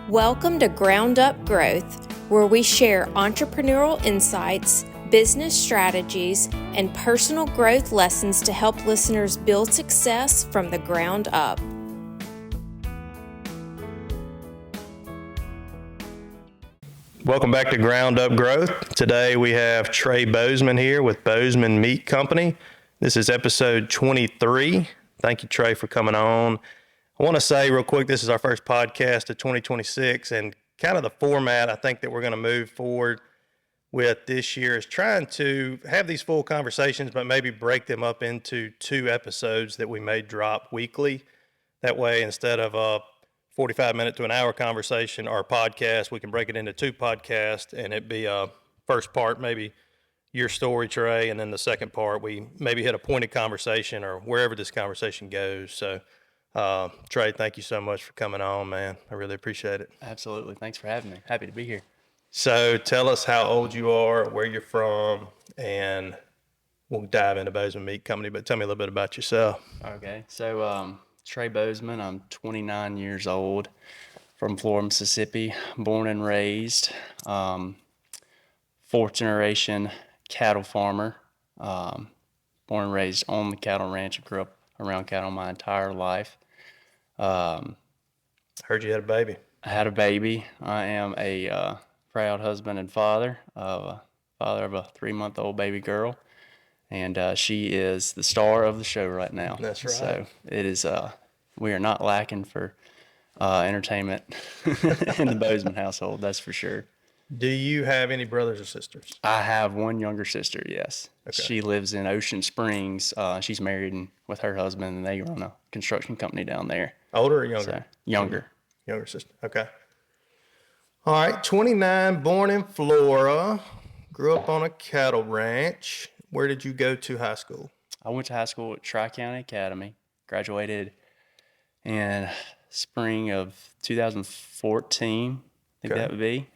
Welcome to Ground Up Growth, where we share entrepreneurial insights, business strategies, and personal growth lessons to help listeners build success from the ground up. Welcome back to Ground Up Growth. Today we have Trey Bozeman here with Bozeman Meat Company. This is episode 23. Thank you, Trey, for coming on. I want to say real quick, this is our first podcast of 2026, and kind of the format I think that we're going to move forward with this year is trying to have these full conversations, but maybe break them up into 2 episodes that we may drop weekly. That way, instead of a 45-minute to an hour conversation or podcast, we can break it into 2 podcasts, and it'd be a first part, maybe your story, Trey, and then the second part, we maybe hit a pointed conversation or wherever this conversation goes. So, Trey, thank you so much for coming on, man. I really appreciate it. Absolutely. Thanks for having me. Happy to be here. So tell us how old you are, where you're from, and we'll dive into Bozeman Meat Company, but tell me a little bit about yourself. Okay. So, Trey Bozeman, I'm 29 years old, from Florida, Mississippi, born and raised, 4th generation cattle farmer, born and raised on the cattle ranch. I grew up around cattle my entire life. Heard you had a baby. I had a baby. I am a proud husband and father of a 3-month-old baby girl, and she is the star of the show right now. That's right. So it is. We are not lacking for entertainment in the Bozeman household. That's for sure. Do you have any brothers or sisters? I have one younger sister. Yes, Okay. She lives in Ocean Springs. She's married with her husband, and they run a construction company down there. Older or younger? So, younger. Younger sister. Okay. All right. 29, born in Florida, grew up on a cattle ranch. Where did you go to high school? I went to high school at Tri-County Academy. Graduated in spring of 2014. I think Okay. that would be.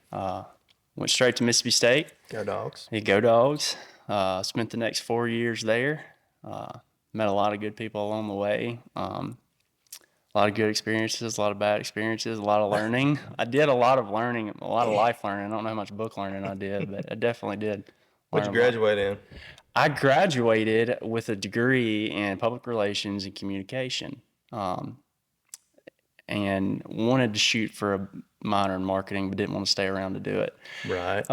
Went straight to Mississippi State. Go Dogs. Hey, go Dogs. Spent the next 4 years there. Met a lot of good people along the way. A lot of good experiences, a lot of bad experiences, a lot of learning. I did a lot of learning, a lot of life learning. I don't know how much book learning I did, but I definitely did. What'd you graduate in? I graduated with a degree in public relations and communication, and wanted to shoot for a minor in marketing, but didn't want to stay around to do it. Right.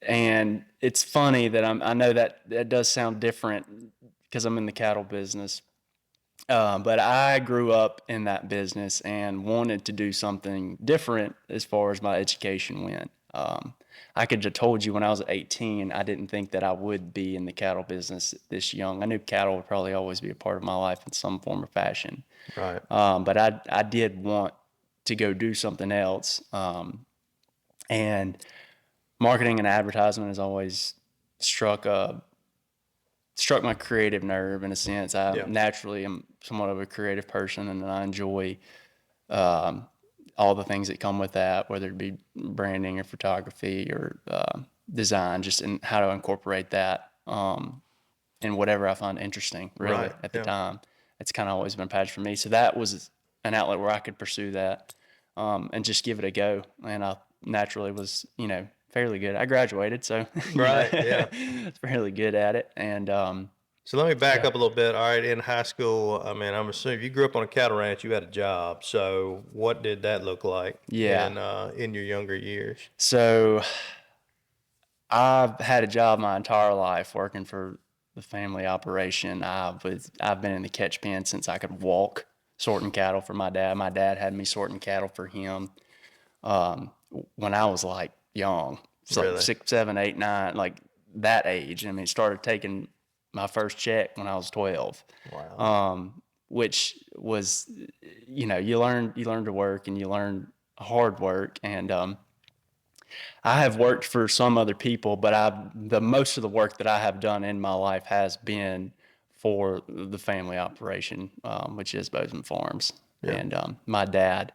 And it's funny that I know that does sound different because I'm in the cattle business. But I grew up in that business and wanted to do something different as far as my education went. I could have told you when I was 18, I didn't think that I would be in the cattle business this young. I knew cattle would probably always be a part of my life in some form or fashion. Right. But I did want to go do something else. And marketing and advertisement has always struck my creative nerve in a sense. I naturally am somewhat of a creative person, and I enjoy all the things that come with that, whether it be branding or photography or design, just in how to incorporate that in whatever I find interesting, really, at the time. It's kind of always been a passion for me. So that was an outlet where I could pursue that and just give it a go. And I naturally was, fairly good. I graduated, so Right, yeah. fairly good at it. And So let me back up a little bit. All right, in high school, I'm assuming you grew up on a cattle ranch, you had a job. So what did that look like in your younger years? So I've had a job my entire life working for the family operation. I've been in the catch pen since I could walk, sorting cattle for my dad. My dad had me sorting cattle for him when I was like young, so Really? 6, 7, 8, 9, like that age. Started taking my first check when I was 12. Wow. Which was, you learn to work, and you learn hard work. And I have worked for some other people, but the most of the work that I have done in my life has been for the family operation, which is Bozeman Farms. Yeah. And my dad,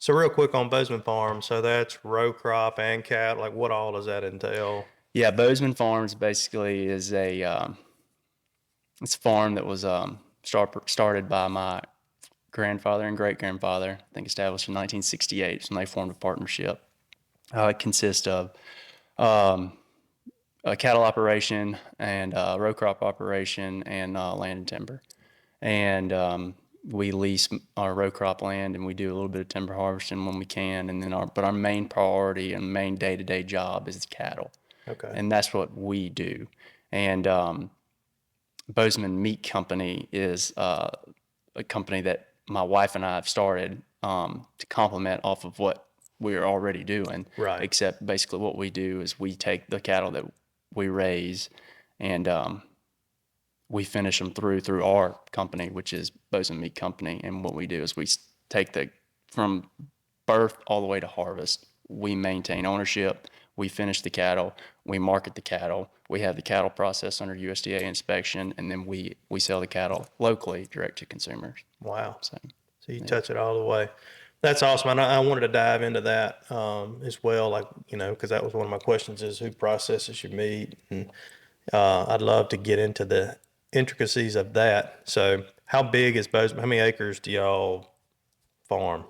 So real quick on Bozeman Farms, so that's row crop and cat. Like what all does that entail? Yeah, Bozeman Farms basically is it's a farm that was started by my grandfather and great-grandfather, I think established in 1968, when they formed a partnership. It consists of a cattle operation and a row crop operation and land and timber. And we lease our row crop land, and we do a little bit of timber harvesting when we can. And then our main priority and main day-to-day job is cattle. Okay. And that's what we do. And Bozeman Meat Company is a company that my wife and I have started to complement off of what we're already doing. Right. Except basically what we do is we take the cattle that we raise and we finish them through our company, which is Bozeman Meat Company. And what we do is we take from birth all the way to harvest. We maintain ownership. We finish the cattle. We market the cattle. We have the cattle processed under USDA inspection, and then we sell the cattle locally, direct to consumers. Wow. So you touch it all the way. That's awesome. I wanted to dive into that as well, like, because that was one of my questions is who processes your meat. And I'd love to get into the intricacies of that. So how big is Bozeman? How many acres do y'all farm?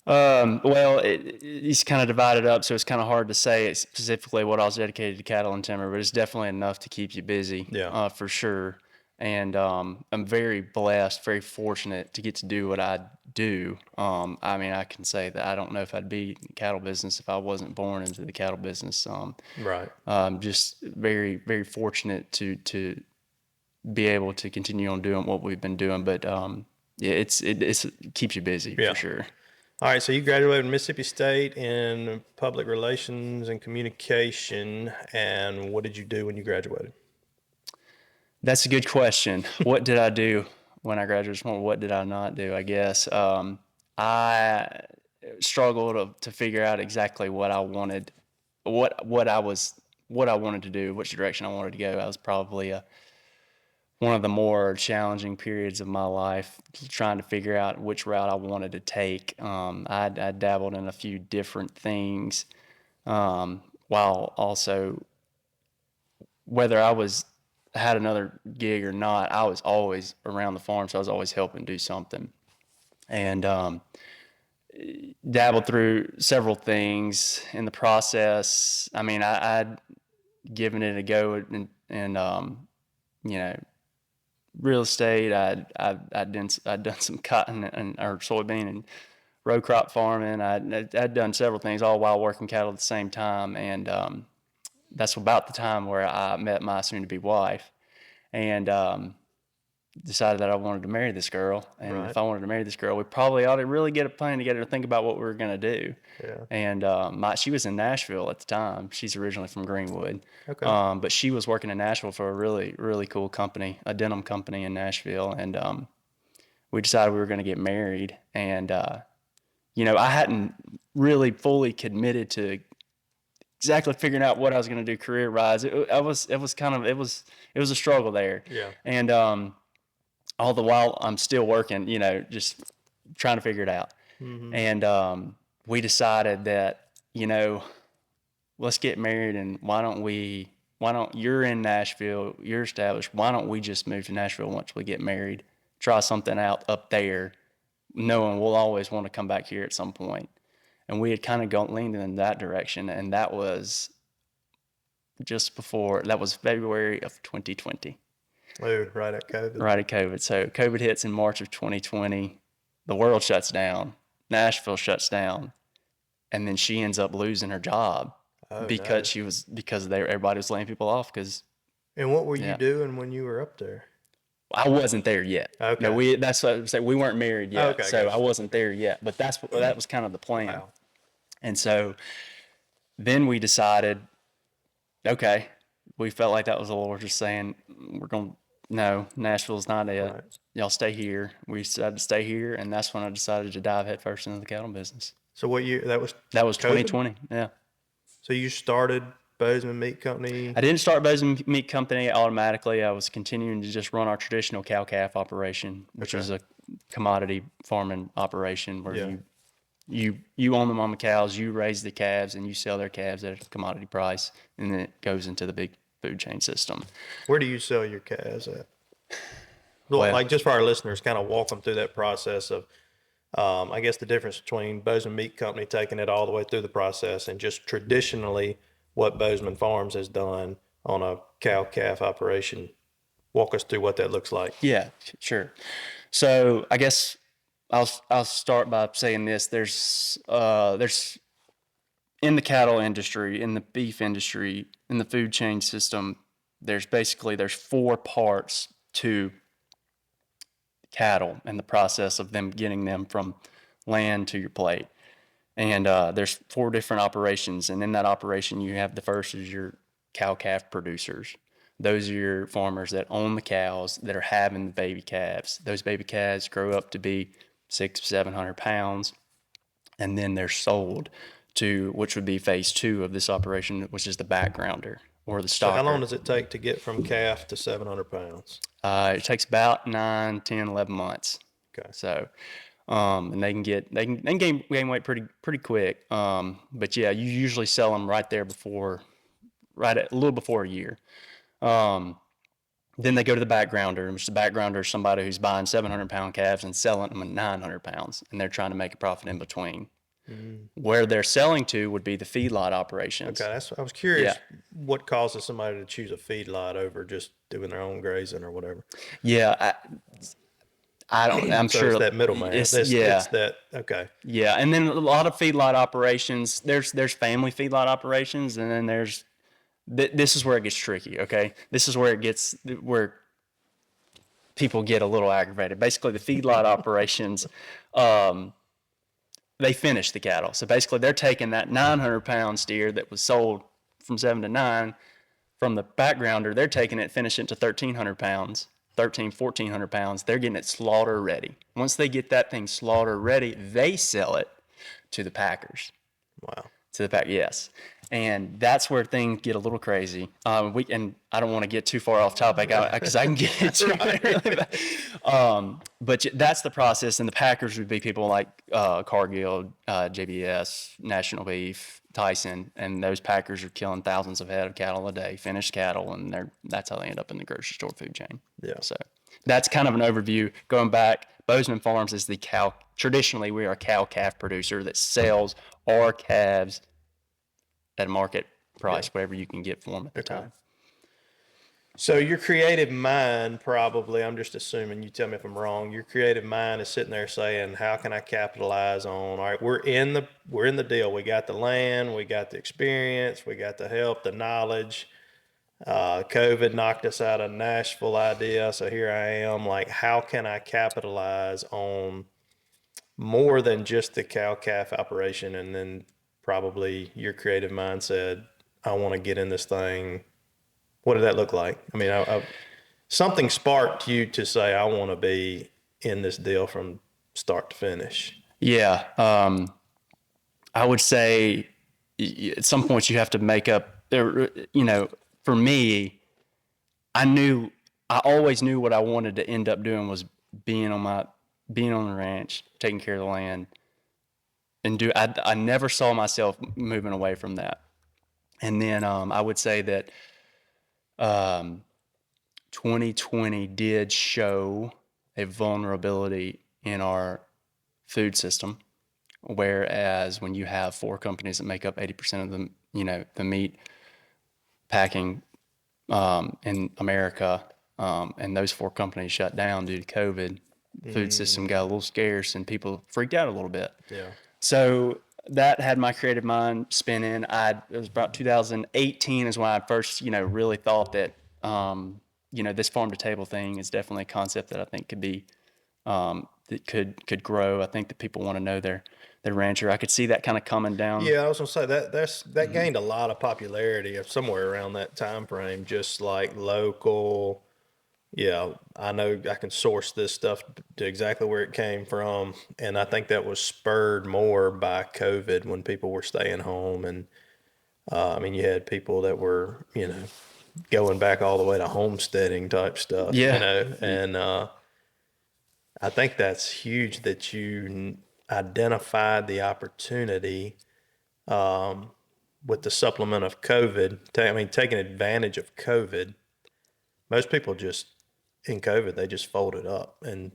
Well, it's kind of divided up, so it's kind of hard to say specifically what I was dedicated to cattle and timber, but it's definitely enough to keep you busy, for sure. And I'm very blessed, very fortunate to get to do what I do. I mean, I can say that I don't know if I'd be in the cattle business if I wasn't born into the cattle business. Right. Just very, very fortunate to be able to continue on doing what we've been doing. But it keeps you busy, for sure. All right, so you graduated from Mississippi State in public relations and communication, and what did you do when you graduated? That's a good question. What did I do when I graduated? What did I not do? I guess I struggled to figure out exactly what I wanted, what I wanted to do, which direction I wanted to go. I was probably one of the more challenging periods of my life, trying to figure out which route I wanted to take. I dabbled in a few different things, while also, whether I had another gig or not, I was always around the farm, so I was always helping do something. And dabbled through several things in the process. I mean, I'd given it a go and real estate. I'd done some cotton or soybean and row crop farming. I'd done several things, all while working cattle at the same time. And that's about the time where I met my soon-to-be wife, and decided that I wanted to marry this girl. And if I wanted to marry this girl, we probably ought to really get a plan together to think about what we were going to do. Yeah. And she was in Nashville at the time. She's originally from Greenwood. Okay. But she was working in Nashville for a really, really cool company, a denim company in Nashville. And we decided we were going to get married. And, I hadn't really fully committed to exactly figuring out what I was going to do career-wise. It was a struggle there. Yeah. And all the while I'm still working, just trying to figure it out. Mm-hmm. And we decided that, let's get married, and why don't you're in Nashville, you're established, why don't we just move to Nashville once we get married, try something out up there, knowing we'll always want to come back here at some point. And we had kind of leaned in that direction, and that was February of 2020. Oh, right at COVID. Right at COVID. So COVID hits in March of 2020. The world shuts down. Nashville shuts down, and then she ends up losing her job because everybody was laying people off. And what were you doing when you were up there? I wasn't there yet. Okay. No, that's what I was saying. We weren't married yet, okay, so gotcha. I wasn't there yet. But that was kind of the plan. Wow. And so then we decided, okay, we felt like that was the Lord just saying, no, Nashville's not it. Right. Y'all stay here. We decided to stay here, and that's when I decided to dive headfirst into the cattle business. So what year? That was 2020, yeah. So you started Bozeman Meat Company? I didn't start Bozeman Meat Company automatically. I was continuing to just run our traditional cow-calf operation, which is a commodity farming operation where you own the mama cows, you raise the calves, and you sell their calves at a commodity price, and then it goes into the big food chain system. Where do you sell your calves at? Well, like just for our listeners, kind of walk them through that process of, I guess the difference between Bozeman Meat Company taking it all the way through the process and just traditionally what Bozeman Farms has done on a cow-calf operation. Walk us through what that looks like. Yeah, sure. So I guess I'll start by saying this. There's in the cattle industry, in the beef industry, in the food chain system, there's 4 parts to cattle and the process of them getting them from land to your plate. And there's 4 different operations. And in that operation, you have the first is your cow-calf producers. Those are your farmers that own the cows that are having the baby calves. Those baby calves grow up to be 600-700 pounds, and then they're sold to, which would be phase 2 of this operation, which is the backgrounder or the stocker. So how long does it take to get from calf to 700 pounds? It takes about 9, 10, 11 months. Okay. So, and they can gain weight pretty quick. But yeah, you usually sell them right at a little before a year. Then they go to the backgrounder, which the backgrounder is somebody who's buying 700-pound calves and selling them at 900 pounds, and they're trying to make a profit in between. Where they're selling to would be the feedlot operations. Okay, I was curious what causes somebody to choose a feedlot over just doing their own grazing or whatever. Yeah, I don't. I'm So sure it's that middleman. It's that. Okay. Yeah, and then a lot of feedlot operations. There's family feedlot operations, and then there's this is where it gets tricky. Okay, this is where where people get a little aggravated. Basically, the feedlot operations. They finish the cattle. So basically they're taking that 900-pound steer that was sold from 7 to 9 from the backgrounder. They're taking it, finishing it to 1,300 pounds, 1,400 pounds. They're getting it slaughter ready. Once they get that thing slaughter ready, they sell it to the packers. Wow. To the pack, yes. And that's where things get a little crazy. And I don't want to get too far off topic because I can get into it really bad. But that's the process. And the packers would be people like Cargill, JBS, National Beef, Tyson, and those packers are killing thousands of head of cattle a day, finished cattle, and that's how they end up in the grocery store food chain. Yeah. So that's kind of an overview. Going back, Bozeman Farms is traditionally we are a cow-calf producer that sells our calves at a market price, whatever you can get for them at the time. So your creative mind probably, I'm just assuming, you tell me if I'm wrong, your creative mind is sitting there saying, how can I capitalize on, all right, we're in the deal. We got the land, we got the experience, we got the help, the knowledge. COVID knocked us out of Nashville idea. So here I am, like, how can I capitalize on more than just the cow-calf operation? And then probably your creative mind said, I want to get in this thing. What did that look like? I mean, something sparked you to say, I want to be in this deal from start to finish. Yeah. I would say at some point you have to make up, for me, I always knew what I wanted to end up doing was being on the ranch, taking care of the land. And I never saw myself moving away from that. And then I would say that 2020 did show a vulnerability in our food system, whereas when you have 4 companies that make up 80% of the meat packing in America, and those 4 companies shut down due to COVID, the food system got a little scarce and people freaked out a little bit. Yeah. So that had my creative mind spinning. It was about 2018 is when I first, really thought that, this farm to table thing is definitely a concept that I think could be, that could grow. I think that people want to know their rancher. I could see that kind of coming down. Yeah, I was gonna say that gained a lot of popularity of somewhere around that time frame, just like local. Yeah, I know I can source this stuff to exactly where it came from. And I think that was spurred more by COVID when people were staying home. And I mean, you had people that were, going back all the way to homesteading type stuff, and I think that's huge that you identified the opportunity with the supplement of COVID. Taking advantage of COVID. Most people just in COVID, they just folded up and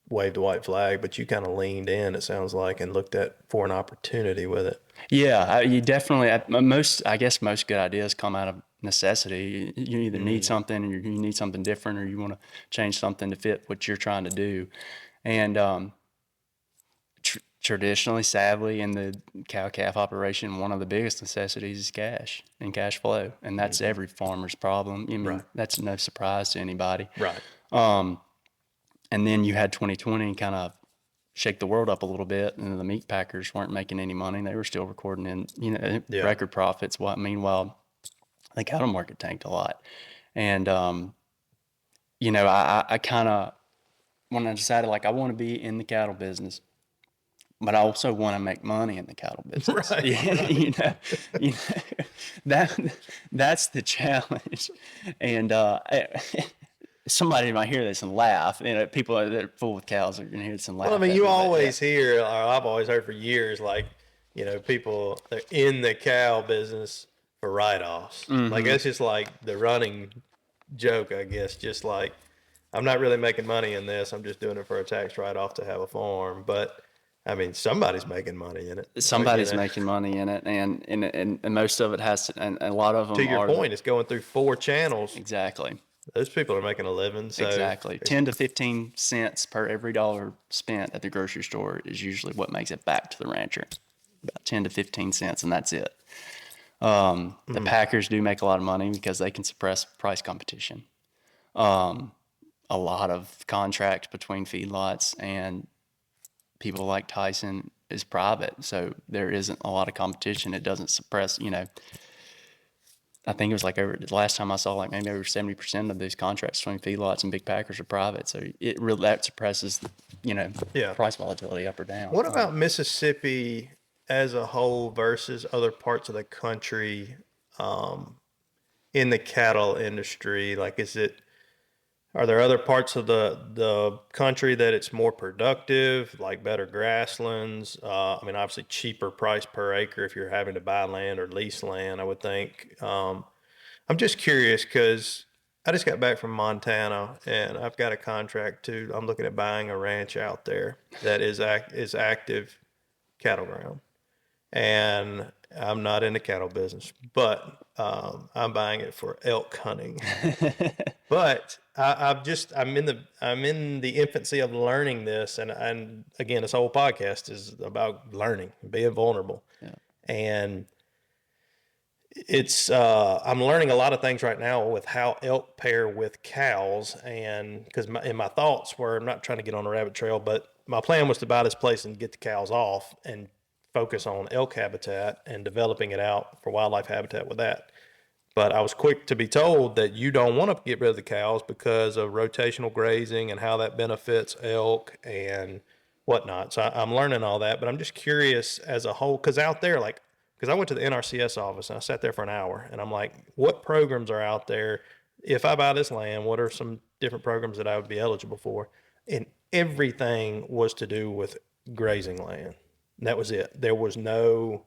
waved the white flag, but you kind of leaned in, it sounds like, and looked at for an opportunity with it. Yeah, you definitely, I guess most good ideas come out of necessity. You either need something, or you need something different, or you want to change something to fit what you're trying to do. And traditionally, sadly, in the cow-calf operation, one of the biggest necessities is cash and cash flow. And that's every farmer's problem. I mean, Right. that's no surprise to anybody. Right. And then you had 2020 kind of shake the world up a little bit, and the meat packers weren't making any money. They were still recording in, Yeah. record profits. Meanwhile, the cattle market tanked a lot. And, I kind of, when I decided, like, I want to be in the cattle business, but I also want to make money in the cattle business. Right. That's the challenge. And, somebody might hear this and laugh. People that are full with cows are going to hear this and laugh. Well, I mean, at you me, but always hear, or I've always heard for years, like, people they're in the cow business for write-offs. Like, that's just like the running joke, I guess. Just like, I'm not really making money in this. I'm just doing it for a tax write-off to have a farm. But I mean, somebody's making money in it. somebody's making money in it, and most of it has to, and a lot of them To your are point, it's going through 4 channels. exactly. Those people are making a living. So Exactly. 10 to 15 cents per every dollar spent at the grocery store is usually what makes it back to the rancher. About 10 to 15 cents, and that's it. The packers do make a lot of money because they can suppress price competition. A lot of contract between feedlots and people like Tyson is private, so there isn't a lot of competition. It doesn't suppress, I think it was like the last time I saw, like maybe over 70% of these contracts between feedlots and big packers are private. So that suppresses, Yeah. price volatility up or down. What about Mississippi as a whole versus other parts of the country in the cattle industry? Like, are there other parts of the country that it's more productive, like better grasslands? I mean, obviously cheaper price per acre if you're having to buy land or lease land, I would think. I'm just curious because I just got back from Montana and I've got a contract I'm looking at buying a ranch out there that is active cattle ground. And I'm not in the cattle business, but I'm buying it for elk hunting. But I'm in the infancy of learning this, and again, this whole podcast is about learning, being vulnerable, and I'm learning a lot of things right now with how elk pair with cows, and because my thoughts were, I'm not trying to get on a rabbit trail, but my plan was to buy this place and get the cows off and focus on elk habitat and developing it out for wildlife habitat with that. But I was quick to be told that you don't want to get rid of the cows because of rotational grazing and how that benefits elk and whatnot. So I'm learning all that, but I'm just curious as a whole, because out there, because I went to the NRCS office and I sat there for an hour and I'm like, what programs are out there? If I buy this land, what are some different programs that I would be eligible for? And everything was to do with grazing land. And that was it. There was no,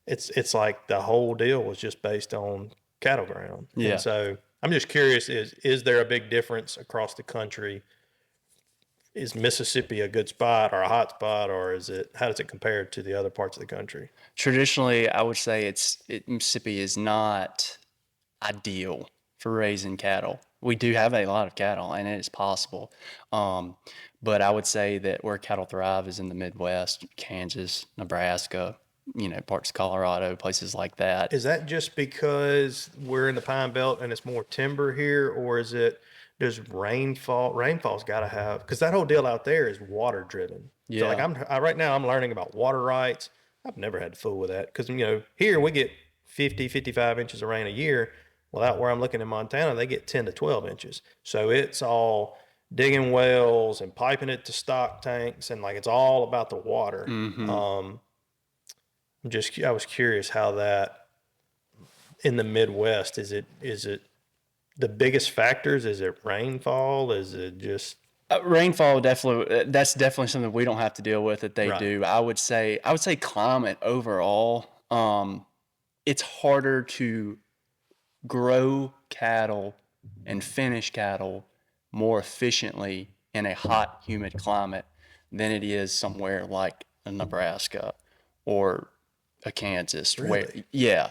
it's like the whole deal was just based on cattle ground. Yeah. And so I'm just curious, is there a big difference across the country? Is Mississippi a good spot or a hot spot, or how does it compare to the other parts of the country? Traditionally, I would say Mississippi is not ideal for raising cattle. We do have a lot of cattle, and it is possible. But I would say that where cattle thrive is in the Midwest, Kansas, Nebraska, parts of Colorado, places like that. Is that just because we're in the Pine Belt and it's more timber here, or does rainfall? Rainfall's got to have, because that whole deal out there is water driven. Yeah. So like right now I'm learning about water rights. I've never had to fool with that because here we get 50, 55 inches of rain a year. Well, out where I'm looking in Montana, they get 10 to 12 inches. So it's all digging wells and piping it to stock tanks, and like it's all about the water. I was curious how that in the Midwest, is it the biggest factors? Is it rainfall? Is it just Rainfall? Definitely, that's definitely something we don't have to deal with that they Right. do. I would say climate overall. It's harder to grow cattle and finish cattle more efficiently in a hot, humid climate than it is somewhere like a Nebraska or a Kansas. Really? Yeah.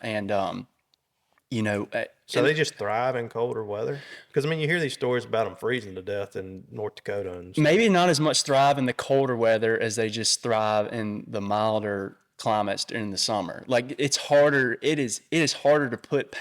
And, So they just thrive in colder weather? Because, I mean, you hear these stories about them freezing to death in North Dakota and stuff. maybe not as much thrive in the colder weather as they just thrive in the milder climates during the summer. Like it's harder. It is harder to put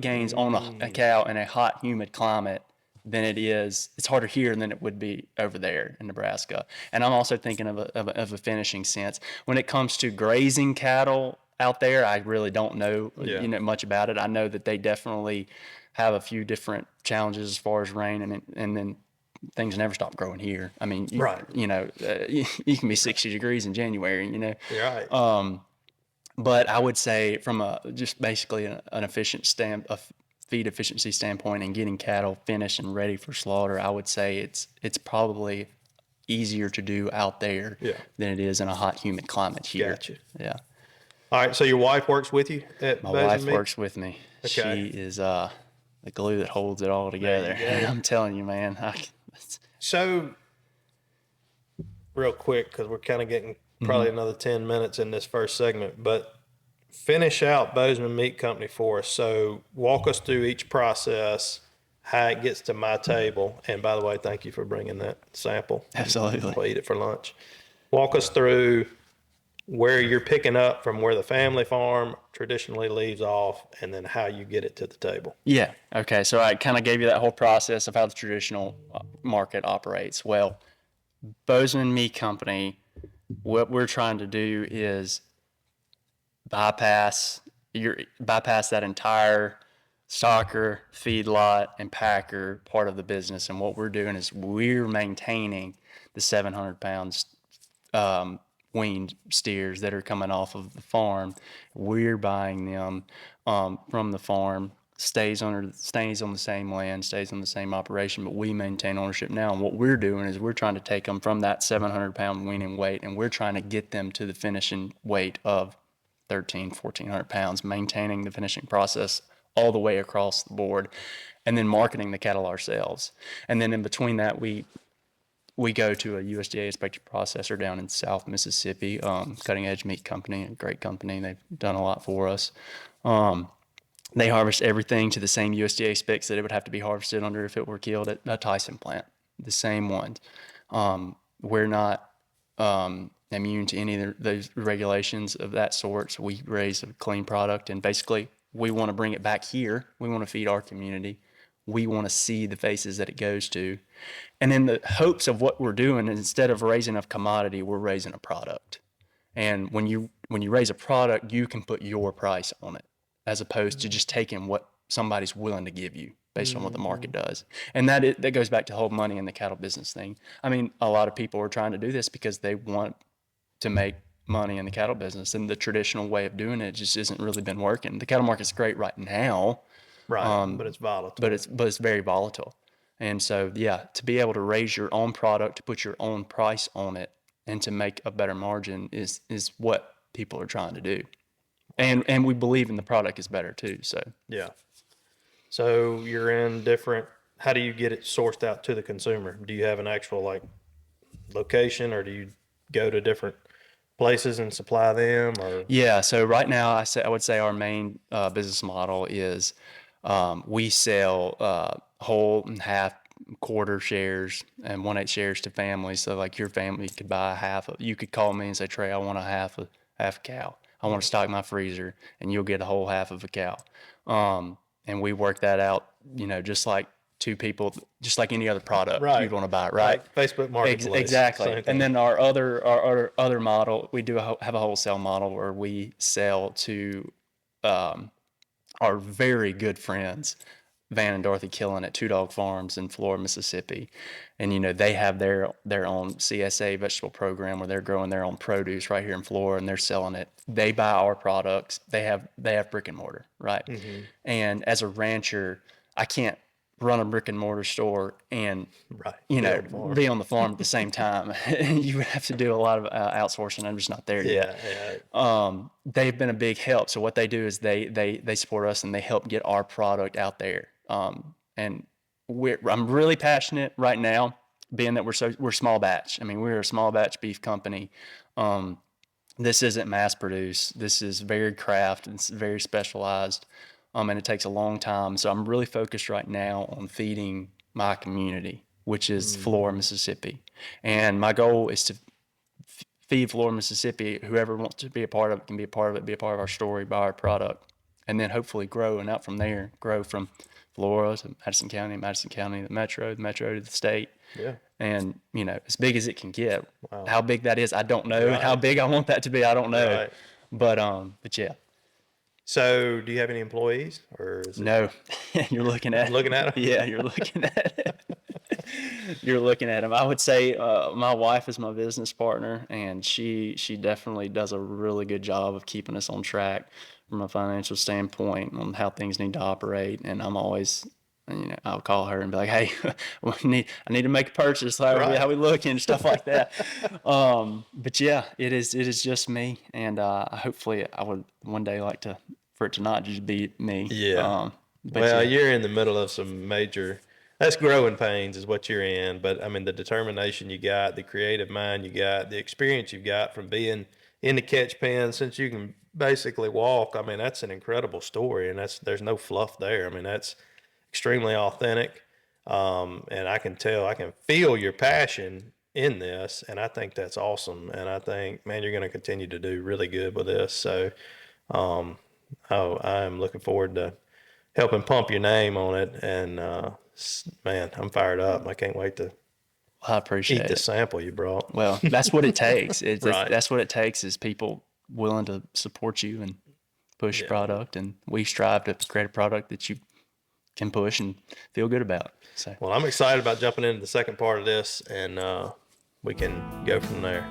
gains on a cow in a hot, humid climate than it is. It's harder here than it would be over there in Nebraska. And I'm also thinking of a finishing sense when it comes to grazing cattle out there. I really don't know much about it. I know that they definitely have a few different challenges as far as rain, and then things never stop growing here. I mean, you can be 60 degrees in January, You're right. But I would say from just basically a feed efficiency standpoint and getting cattle finished and ready for slaughter, I would say it's probably easier to do out there than it is in a hot, humid climate here. Gotcha. Yeah. All right, so your wife works with you at My Bozeman wife Meat? works with me. Okay. She is the glue that holds it all together. And I'm telling you, man. So, real quick, because we're kind of getting probably another 10 minutes in this first segment, but finish out Bozeman Meat Company for us. So, walk us through each process, how it gets to my table. And by the way, thank you for bringing that sample. Absolutely. We'll eat it for lunch. Walk us through where you're picking up from where the family farm traditionally leaves off, and then how you get it to the table. Yeah. Okay. So I kind of gave you that whole process of how the traditional market operates. Well, Bozeman Meat Company, what we're trying to do is bypass that entire stocker, feedlot, and packer part of the business. And what we're doing is we're maintaining the 700 pounds weaned steers that are coming off of the farm. We're buying them from the farm. Stays on the same land, stays on the same operation, but we maintain ownership now. And what we're doing is we're trying to take them from that 700 pound weaning weight, and we're trying to get them to the finishing weight of 1,400 pounds, maintaining the finishing process all the way across the board, and then marketing the cattle ourselves. And then in between that, we go to a USDA inspected processor down in South Mississippi, Cutting Edge Meat Company, a great company. They've done a lot for us. They harvest everything to the same USDA specs that it would have to be harvested under if it were killed at a Tyson plant, the same ones. We're not immune to any of those regulations of that sort, so we raise a clean product, and basically we want to bring it back here. We want to feed our community. We want to see the faces that it goes to. And in the hopes of what we're doing, instead of raising a commodity, we're raising a product. And when you raise a product, you can put your price on it, as opposed to just taking what somebody's willing to give you based on what the market does. And that goes back to the whole money in the cattle business thing. I mean, a lot of people are trying to do this because they want to make money in the cattle business, and the traditional way of doing it just isn't really been working. The cattle market's great right now, Right, but it's volatile. but it's very volatile. And so, yeah, to be able to raise your own product, to put your own price on it, and to make a better margin is what people are trying to do. And we believe in the product is better too. So Yeah. So you're in different, how do you get it sourced out to the consumer? Do you have an actual location, or do you go to different places and supply them, or? yeah, so right now I would say our main business model is we sell whole and half quarter shares and 1/8 shares to families. So like your family could buy you could call me and say, Trey, I want a half a cow. I want to stock my freezer, and you'll get a whole half of a cow. And we work that out, just like two people, just like any other product you'd want to buy, right? Like Facebook Marketplace. Exactly. And then our other model, we do have a wholesale model where we sell to our very good friends, Van and Dorothy Killen at Two Dog Farms in Florida, Mississippi. And, they have their own CSA vegetable program where they're growing their own produce right here in Florida, and they're selling it. They buy our products. They have brick and mortar, right? Mm-hmm. And as a rancher, I can't run a brick and mortar store and, be on the farm at the same time. You would have to do a lot of outsourcing. I'm just not there yet. Yeah. They've been a big help. So what they do is they support us, and they help get our product out there. And I'm really passionate right now, being that we're small batch. I mean, we're a small batch beef company. This isn't mass produced. This is very craft. It's very specialized, and it takes a long time. So I'm really focused right now on feeding my community, which is Flora, Mississippi. And my goal is to feed Flora, Mississippi. Whoever wants to be a part of it can be a part of it, be a part of our story, buy our product, and then hopefully grow. And out from there, grow from Flora to Madison County, the metro to the state. Yeah. And, as big as it can get. Wow. How big that is, I don't know. Right. How big I want that to be, I don't know. Right. But yeah. So do you have any employees, or is it... No. You're looking at them? Yeah, you're looking at it. You're looking at them. I would say my wife is my business partner, and she definitely does a really good job of keeping us on track from a financial standpoint on how things need to operate. And I'm always, I'll call her and be like, hey, I need to make a purchase. How we looking, stuff like that. But yeah, it is just me. And hopefully I would one day like for it to not just be me. Yeah. You're in the middle of some major, that's growing pains is what you're in. But I mean, the determination you got, the creative mind you got, the experience you've got from being in the catch pen since you can basically walk. I mean, that's an incredible story, and there's no fluff there. I mean, that's extremely authentic. And I can feel your passion in this, and I think that's awesome. And I think, man, you're going to continue to do really good with this. So, I am looking forward to helping pump your name on it. And, man, I'm fired up. I can't wait to I appreciate eat the sample you brought. Well, that's what it takes. Right. That's what it takes is people willing to support you and push product. And we strive to create a product that you can push and feel good about. So, well, I'm excited about jumping into the second part of this, and we can go from there.